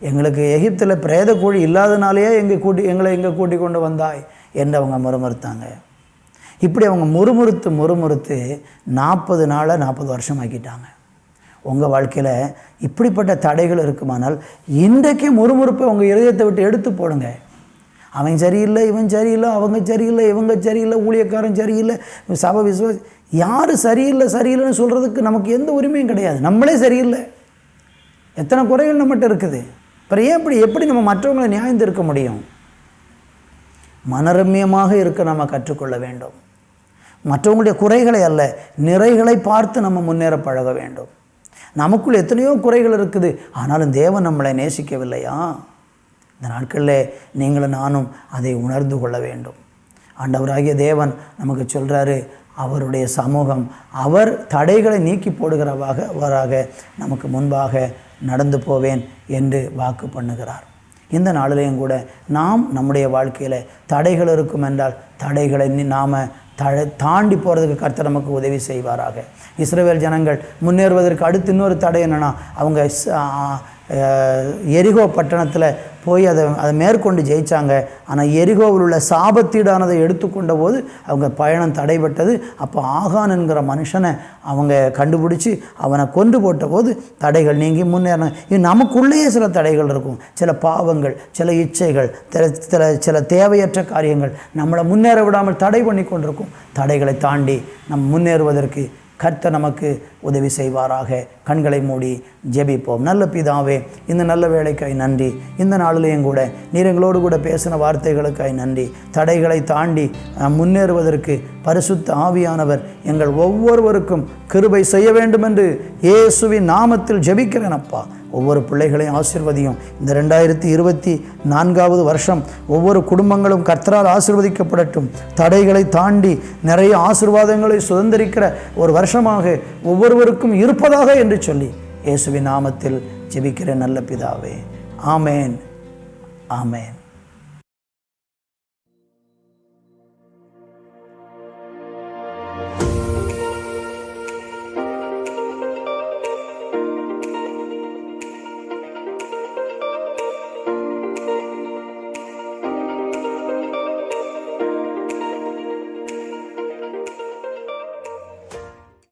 எங்களுக்கு எகிப்தில் பிரேத கூழி இல்லாதனாலேயே எங்களை இங்கே கூட்டி கொண்டு வந்தாய் என்று அவங்க முறுமுறுத்தாங்க. இப்படி அவங்க முறுமுறுத்து 40 நாளை 40 வருஷம் ஆக்கிட்டாங்க. உங்கள் வாழ்க்கையில் இப்படிப்பட்ட தடைகள் இருக்குமானால் இன்றைக்கே முறுமுறுப்பை உங்கள் இதயத்தை விட்டு எடுத்து போடுங்க. அவன் சரியில்லை, இவன் சரியில்லை, அவங்க சரியில்லை, இவங்க சரியில்லை, ஊழியக்காரன் சரியில்லை, சபை விசுவாசி, யார் சரியில்லைன்னு சொல்கிறதுக்கு நமக்கு எந்த உரிமையும் கிடையாது. நம்மளே சரியில்லை. எத்தனை குறைகள் நம்மகிட்ட இருக்குது. அப்புறம் எப்படி நம்ம மற்றவங்களை நியாயம் இருக்க முடியும்? மனரம்யமாக இருக்க நம்ம கற்றுக்கொள்ள வேண்டும். மற்றவங்களுடைய குறைகளை அல்ல, நிறைகளை பார்த்து நம்ம முன்னேற பழக வேண்டும். நமக்குள் எத்தனையோ குறைகள் இருக்குது, ஆனாலும் தேவன் நம்மளை நேசிக்கவில்லையா? இந்த நாட்களில் நீங்களும் நானும் அதை உணர்ந்து கொள்ள வேண்டும். ஆண்டவராகிய தேவன் நமக்கு சொல்கிறாரு, அவருடைய சமூகம், அவர் தடைகளை நீக்கி போடுகிறவராக நமக்கு முன்பாக நடந்து போவேன் என்று வாக்கு பண்ணுகிறார். இந்த நாளிலையும் கூட நாம் நம்முடைய வாழ்க்கையில் தடைகள் இருக்கும் என்றால் தடைகளை நாம் தாண்டி போகிறதுக்கு கர்த்தர் நமக்கு உதவி செய்வாராக. இஸ்ரவேல் ஜனங்கள் முன்னேறுவதற்கு அடுத்து இன்னொரு தடை என்னென்னா, அவங்க எரிகோ பட்டணத்தில் போய் அதை மேற்கொண்டு ஜெயித்தாங்க. ஆனால் எரிகோவில் உள்ள சாபத்தீடானதை எடுத்துக்கொண்ட போது அவங்க பயணம் தடைபட்டது. அப்போ ஆகான் என்கிற மனுஷனை அவங்க கண்டுபிடிச்சி அவனை கொண்டு போட்ட போது தடைகள் நீங்கி முன்னேறின. இது நமக்குள்ளேயே சில தடைகள் இருக்கும், சில பாவங்கள், சில இச்சைகள், சில தேவையற்ற காரியங்கள் நம்மளை முன்னேற விடாமல் தடை பண்ணி கொண்டிருக்கும். தடைகளை தாண்டி நம் முன்னேறுவதற்கு கர்த்தர் நமக்கு உதவி செய்வாராக. கண்களை மூடி ஜெபிப்போம். நல்ல பிதாவே, இந்த நல்ல வேலைக்காய் நன்றி. இந்த நாளிலேயும் கூட நீர் எங்களோடு கூட பேசின வார்த்தைகளுக்காய் நன்றி. தடைகளை தாண்டி முன்னேறுவதற்கு பரிசுத்த ஆவியானவர் எங்கள் ஒவ்வொருவருக்கும் கிருபை செய்ய வேண்டும் என்று இயேசுவின் நாமத்தில் ஜெபிக்கிறேன் அப்பா. ஒவ்வொரு பிள்ளைகளையும் ஆசீர்வதியும். இந்த 2024வது வருஷம் ஒவ்வொரு குடும்பங்களும் கர்த்தரால் ஆசீர்வதிக்கப்படட்டும். தடைகளை தாண்டி நிறைய ஆசீர்வாதங்களை சுதந்திரிக்கிற ஒரு வருஷமாக ஒவ்வொருவருக்கும் இருப்பதாக என்று சொல்லி இயேசுவின் நாமத்தில் ஜெபிக்கிற நல்ல பிதாவே, ஆமேன், ஆமேன்.